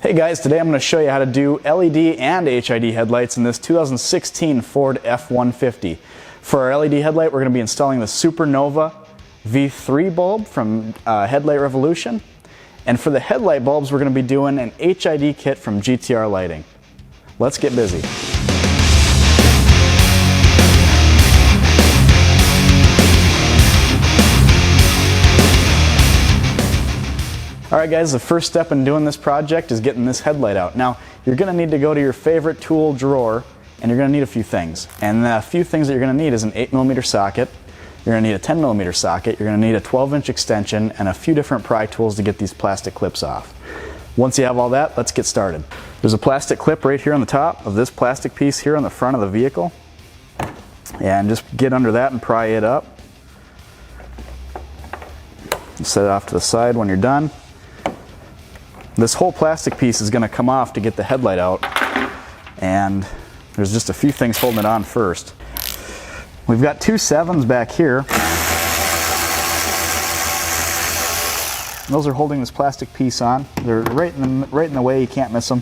Hey guys, today I'm going to show you how to do LED and HID headlights in this 2016 Ford F150. For our LED headlight, we're going to be installing the Supernova V3 bulb from Headlight Revolution. And for the headlight bulbs, we're going to be doing an HID kit from GTR Lighting. Let's get busy. Alright guys, the first step in doing this project is getting this headlight out. Now, you're going to need to go to your favorite tool drawer and you're going to need a few things. And the few things that you're going to need is an 8mm socket, you're going to need a 10mm socket, you're going to need a 12-inch extension, and a few different pry tools to get these plastic clips off. Once you have all that, let's get started. There's a plastic clip right here on the top of this plastic piece here on the front of the vehicle. And just get under that and pry it up. Set it off to the side when you're done. This whole plastic piece is going to come off to get the headlight out, and there's just a few things holding it on first. We've got two 7s back here. Those are holding this plastic piece on. They're right in the way, you can't miss them.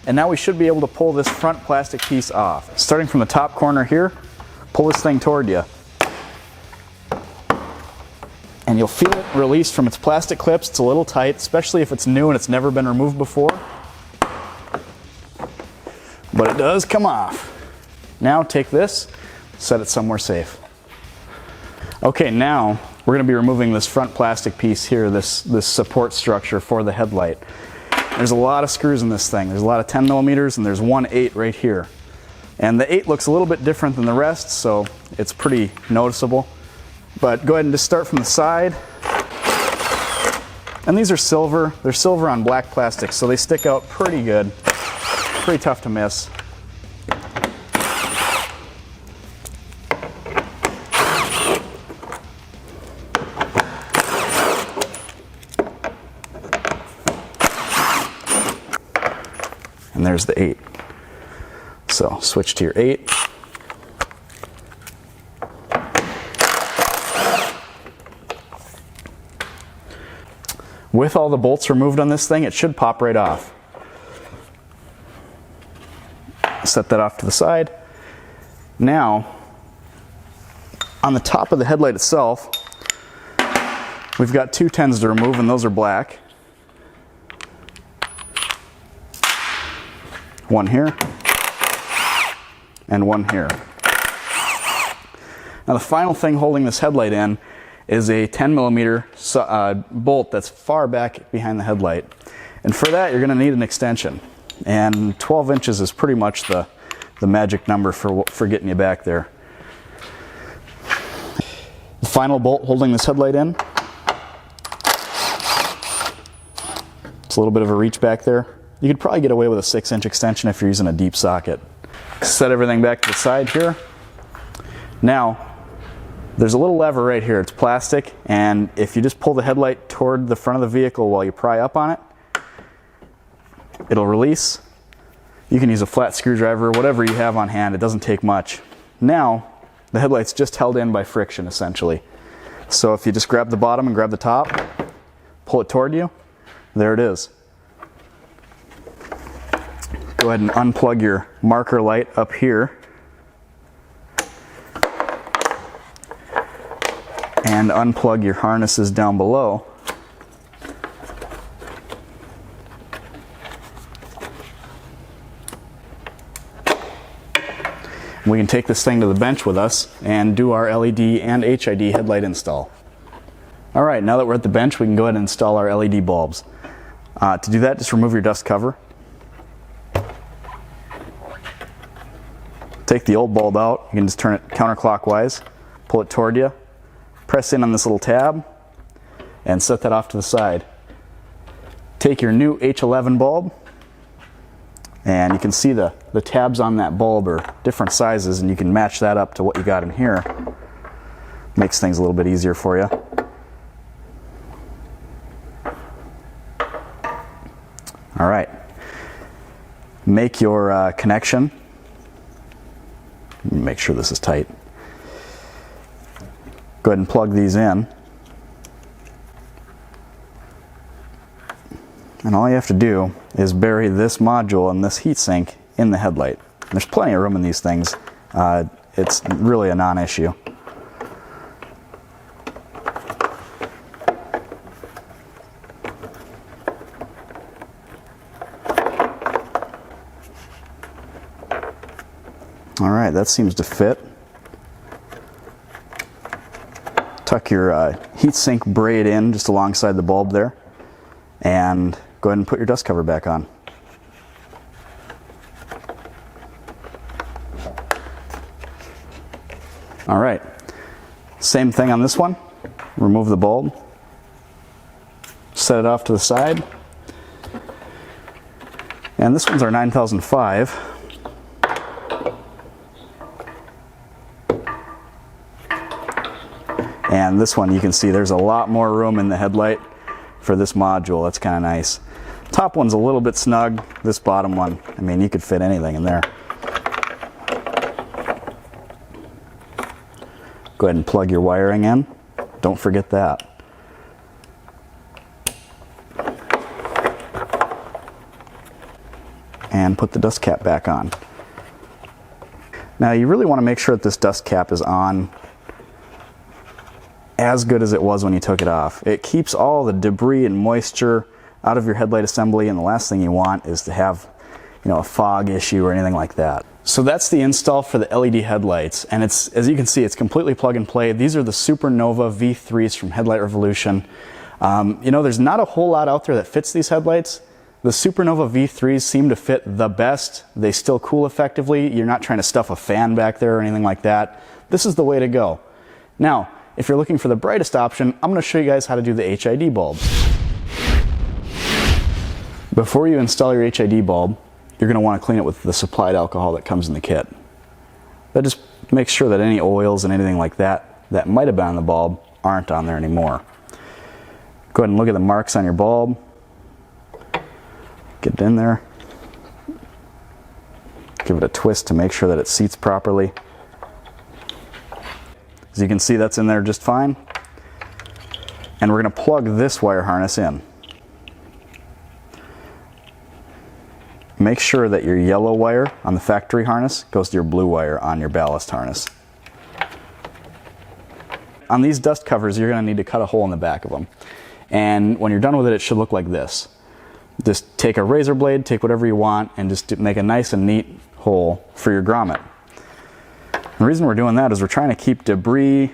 And now we should be able to pull this front plastic piece off. Starting from the top corner here, pull this thing toward you. And you'll feel it release from its plastic clips. It's a little tight, especially if it's new and it's never been removed before. But it does come off. Now take this, set it somewhere safe. Okay, now we're going to be removing this front plastic piece here, this support structure for the headlight. There's a lot of screws in this thing. There's a lot of 10mm and there's one 8 right here. And the 8 looks a little bit different than the rest, so it's pretty noticeable. But go ahead and just start from the side. And these are silver. They're silver on black plastic, so they stick out pretty good. Pretty tough to miss. And there's the 8. So switch to your 8. With all the bolts removed on this thing, it should pop right off. Set that off to the side. Now, on the top of the headlight itself, we've got two 10s to remove, and those are black. One here, and one here. Now the final thing holding this headlight in is a 10mm bolt that's far back behind the headlight. And for that, you're going to need an extension. And 12 inches is pretty much the magic number for getting you back there. The final bolt holding this headlight in. It's a little bit of a reach back there. You could probably get away with a 6-inch extension if you're using a deep socket. Set everything back to the side here. Now, there's a little lever right here. It's plastic, and if you just pull the headlight toward the front of the vehicle while you pry up on it, it'll release. You can use a flat screwdriver, whatever you have on hand. It doesn't take much. Now, the headlight's just held in by friction, essentially. So if you just grab the bottom and grab the top, pull it toward you, there it is. Go ahead and unplug your marker light up here. And unplug your harnesses down below. We can take this thing to the bench with us and do our LED and HID headlight install. Alright, now that we're at the bench, we can go ahead and install our LED bulbs. To do that, just remove your dust cover. Take the old bulb out. You can just turn it counterclockwise, pull it toward you. Press in on this little tab and set that off to the side. Take your new H11 bulb, and you can see the tabs on that bulb are different sizes, and you can match that up to what you got in here. Makes things a little bit easier for you. All right. Make your connection. Make sure this is tight. Go ahead and plug these in. And all you have to do is bury this module and this heatsink in the headlight. There's plenty of room in these things. It's really a non-issue. All right, that seems to fit. Tuck your heatsink braid in just alongside the bulb there, and go ahead and put your dust cover back on. All right, same thing on this one. Remove the bulb, set it off to the side, and this one's our 9005. And this one, you can see there's a lot more room in the headlight for this module. That's kind of nice. Top one's a little bit snug. This bottom one, I mean, you could fit anything in there. Go ahead and plug your wiring in. Don't forget that. And put the dust cap back on. Now, you really want to make sure that this dust cap is on as good as it was when you took it off. It keeps all the debris and moisture out of your headlight assembly, and the last thing you want is to have, a fog issue or anything like that. So that's the install for the LED headlights, and it's, as you can see, it's completely plug and play. These are the Supernova V3s from Headlight Revolution. There's not a whole lot out there that fits these headlights. The Supernova V3s seem to fit the best. They still cool effectively. You're not trying to stuff a fan back there or anything like that. This is the way to go. Now, if you're looking for the brightest option, I'm going to show you guys how to do the HID bulb. Before you install your HID bulb, you're going to want to clean it with the supplied alcohol that comes in the kit. That just makes sure that any oils and anything like that that might have been on the bulb aren't on there anymore. Go ahead and look at the marks on your bulb. Get it in there. Give it a twist to make sure that it seats properly. As you can see, that's in there just fine. And we're going to plug this wire harness in. Make sure that your yellow wire on the factory harness goes to your blue wire on your ballast harness. On these dust covers, you're going to need to cut a hole in the back of them. And when you're done with it, it should look like this. Just take a razor blade, take whatever you want, and just make a nice and neat hole for your grommet. The reason we're doing that is we're trying to keep debris,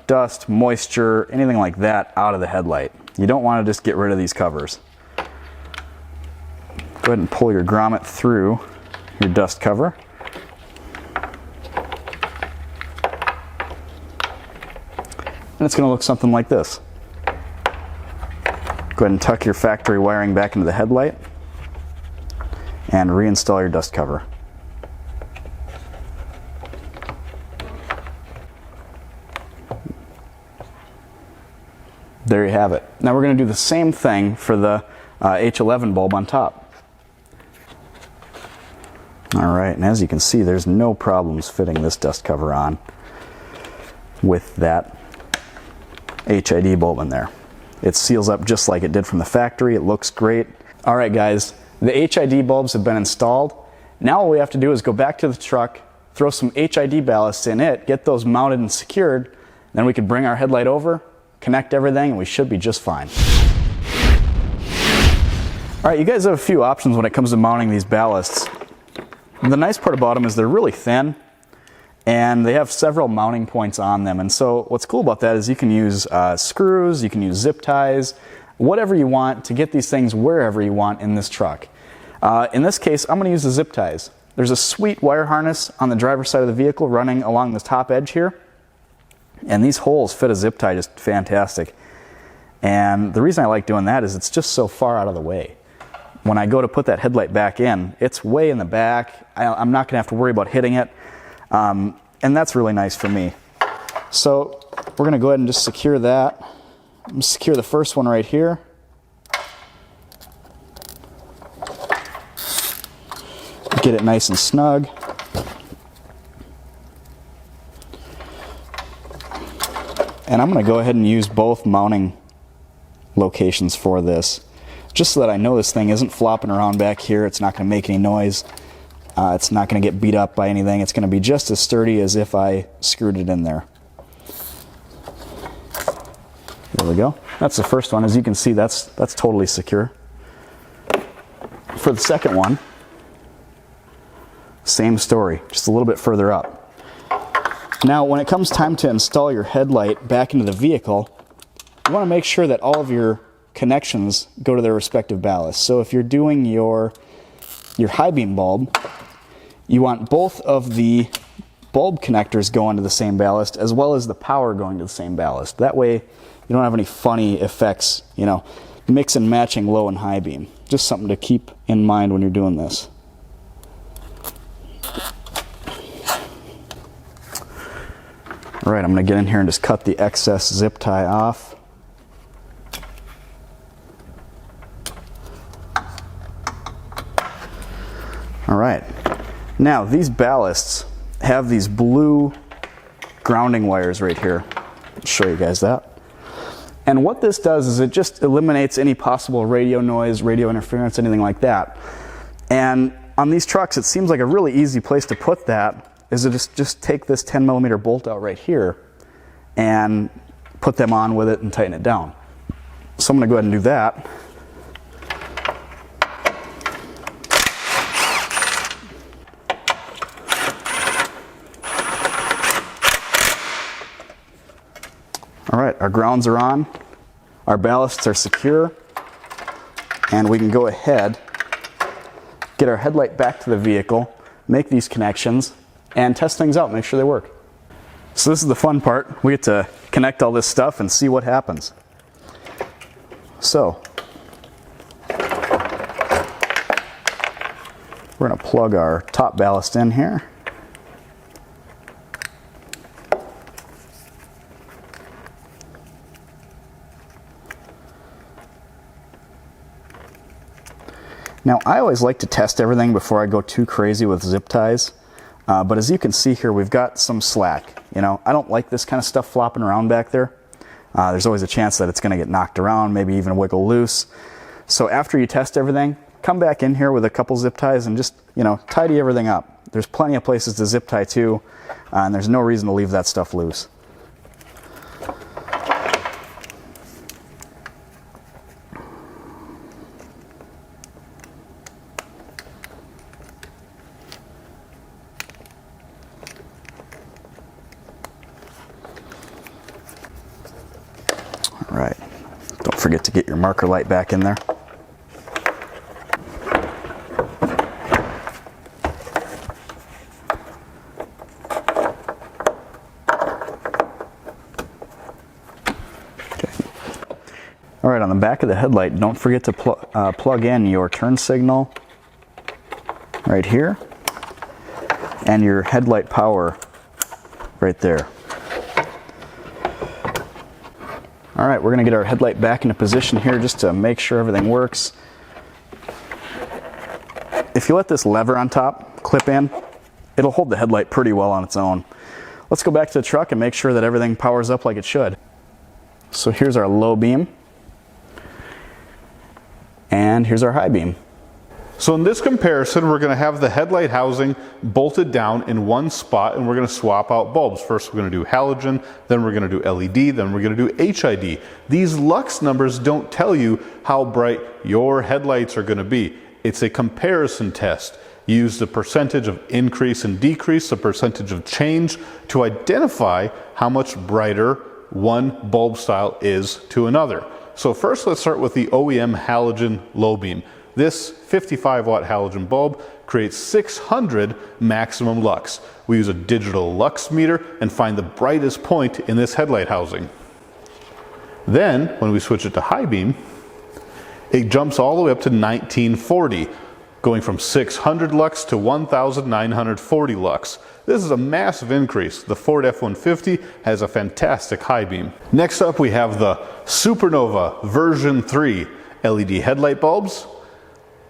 dust, moisture, anything like that out of the headlight. You don't want to just get rid of these covers. Go ahead and pull your grommet through your dust cover. And it's going to look something like this. Go ahead and tuck your factory wiring back into the headlight and reinstall your dust cover. There you have it. Now we're going to do the same thing for the H11 bulb on top. Alright, and as you can see, there's no problems fitting this dust cover on with that HID bulb in there. It seals up just like it did from the factory. It looks great. Alright guys, the HID bulbs have been installed. Now all we have to do is go back to the truck, throw some HID ballasts in it, get those mounted and secured, then we can bring our headlight over, connect everything, and we should be just fine. Alright, you guys have a few options when it comes to mounting these ballasts. The nice part about them is they're really thin, and they have several mounting points on them. And so what's cool about that is you can use screws, you can use zip ties, whatever you want to get these things wherever you want in this truck. In this case, I'm going to use the zip ties. There's a sweet wire harness on the driver's side of the vehicle running along the top edge here. And these holes fit a zip tie just fantastic. And the reason I like doing that is it's just so far out of the way. When I go to put that headlight back in, it's way in the back. I'm not going to have to worry about hitting it. And that's really nice for me. So we're going to go ahead and just secure that. I'm going to secure the first one right here. Get it nice and snug. And I'm going to go ahead and use both mounting locations for this. just so that I know this thing isn't flopping around back here. It's not going to make any noise. It's not going to get beat up by anything. It's going to be just as sturdy as if I screwed it in there. There we go. That's the first one. As you can see, that's totally secure. For the second one, same story, just a little bit further up. Now, when it comes time to install your headlight back into the vehicle, you want to make sure that all of your connections go to their respective ballasts. So if you're doing your high beam bulb, you want both of the bulb connectors going to the same ballast as well as the power going to the same ballast. That way you don't have any funny effects, you know, mix and matching low and high beam. Just something to keep in mind when you're doing this. All right, I'm going to get in here and just cut the excess zip tie off. All right, now these ballasts have these blue grounding wires right here. I'll show you guys that. And what this does is it just eliminates any possible radio noise, radio interference, anything like that. And on these trucks, it seems like a really easy place to put that is to just take this 10mm bolt out right here and put them on with it and tighten it down. So I'm going to go ahead and do that. All right, our grounds are on, our ballasts are secure, and we can go ahead, get our headlight back to the vehicle, make these connections, and test things out, make sure they work. So this is the fun part. We get to connect all this stuff and see what happens. So, we're going to plug our top ballast in here. Now, I always like to test everything before I go too crazy with zip ties, but as you can see here, we've got some slack. You know, I don't like this kind of stuff flopping around back there. There's always a chance that it's going to get knocked around, maybe even wiggle loose. So after you test everything, come back in here with a couple zip ties and just, you know, tidy everything up. There's plenty of places to zip tie to, and there's no reason to leave that stuff loose. All right, don't forget to get your marker light back in there. All right, on the back of the headlight, don't forget to plug in your turn signal right here and your headlight power right there. All right, we're going to get our headlight back into position here just to make sure everything works. If you let this lever on top clip in, it'll hold the headlight pretty well on its own. Let's go back to the truck and make sure that everything powers up like it should. So here's our low beam. And here's our high beam. So in this comparison, we're going to have the headlight housing bolted down in one spot, and we're going to swap out bulbs. First, we're going to do halogen, then we're going to do LED, then we're going to do HID. These lux numbers don't tell you how bright your headlights are going to be. It's a comparison test. Use the percentage of increase and decrease, the percentage of change, to identify how much brighter one bulb style is to another. So first, let's start with the OEM Halogen Low Beam. This 55 watt halogen bulb creates 600 maximum lux. We use a digital lux meter and find the brightest point in this headlight housing. Then, when we switch it to high beam, it jumps all the way up to 1940, going from 600 lux to 1940 lux. This is a massive increase. The Ford F-150 has a fantastic high beam. Next up, we have the Supernova version 3 LED headlight bulbs.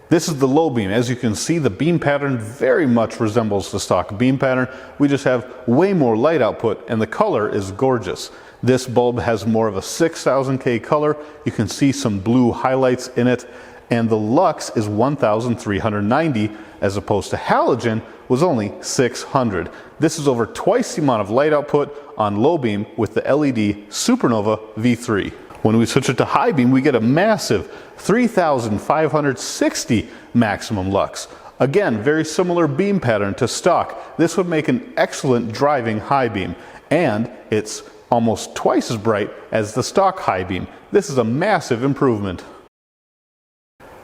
This is the low beam. As you can see, the beam pattern very much resembles the stock beam pattern. We just have way more light output, and the color is gorgeous. This bulb has more of a 6000K color. You can see some blue highlights in it. And the lux is 1390 as opposed to halogen was only 600. This is over twice the amount of light output on low beam with the LED Supernova V3. When we switch it to high beam, we get a massive 3560 maximum lux. Again, very similar beam pattern to stock. This would make an excellent driving high beam, and it's almost twice as bright as the stock high beam. This is a massive improvement.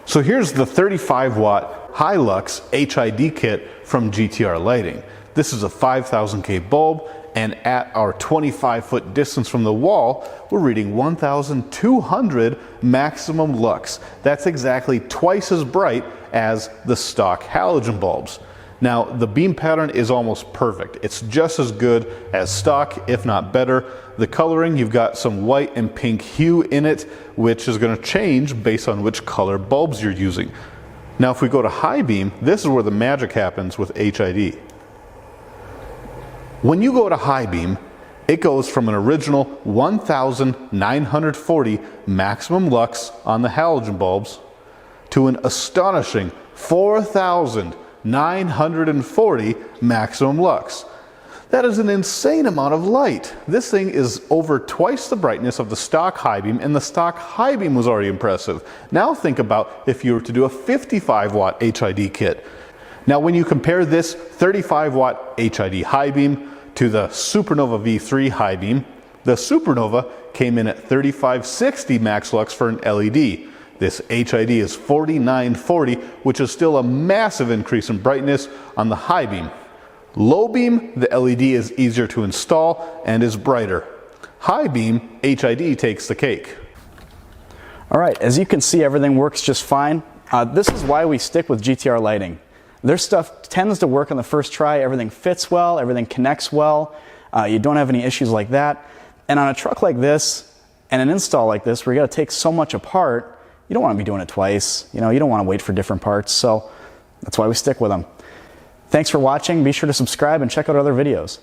So here's the 35 watt Hylux HID kit from GTR Lighting. This is a 5000K bulb, and at our 25-foot distance from the wall, we're reading 1200 maximum lux. That's exactly twice as bright as the stock halogen bulbs. Now, the beam pattern is almost perfect. It's just as good as stock, if not better. The coloring, you've got some white and pink hue in it, which is going to change based on which color bulbs you're using. Now, if we go to high beam, this is where the magic happens with HID. When you go to high beam, it goes from an original 1940 maximum lux on the halogen bulbs to an astonishing 4940 maximum lux. That is an insane amount of light. This thing is over twice the brightness of the stock high beam, and the stock high beam was already impressive. Now think about if you were to do a 55 watt HID kit. Now when you compare this 35 watt HID high beam to the Supernova V3 high beam, the Supernova came in at 3560 max lux for an LED. This HID is 4940, which is still a massive increase in brightness on the high beam. Low beam, the LED is easier to install and is brighter. High beam, HID takes the cake. All right, as you can see, everything works just fine. This is why we stick with GTR Lighting. Their stuff tends to work on the first try. Everything fits well, everything connects well. You don't have any issues like that. And on a truck like this and an install like this, where you got to take so much apart, you don't want to be doing it twice. You don't want to wait for different parts. So that's why we stick with them. Thanks for watching. Be sure to subscribe and check out other videos.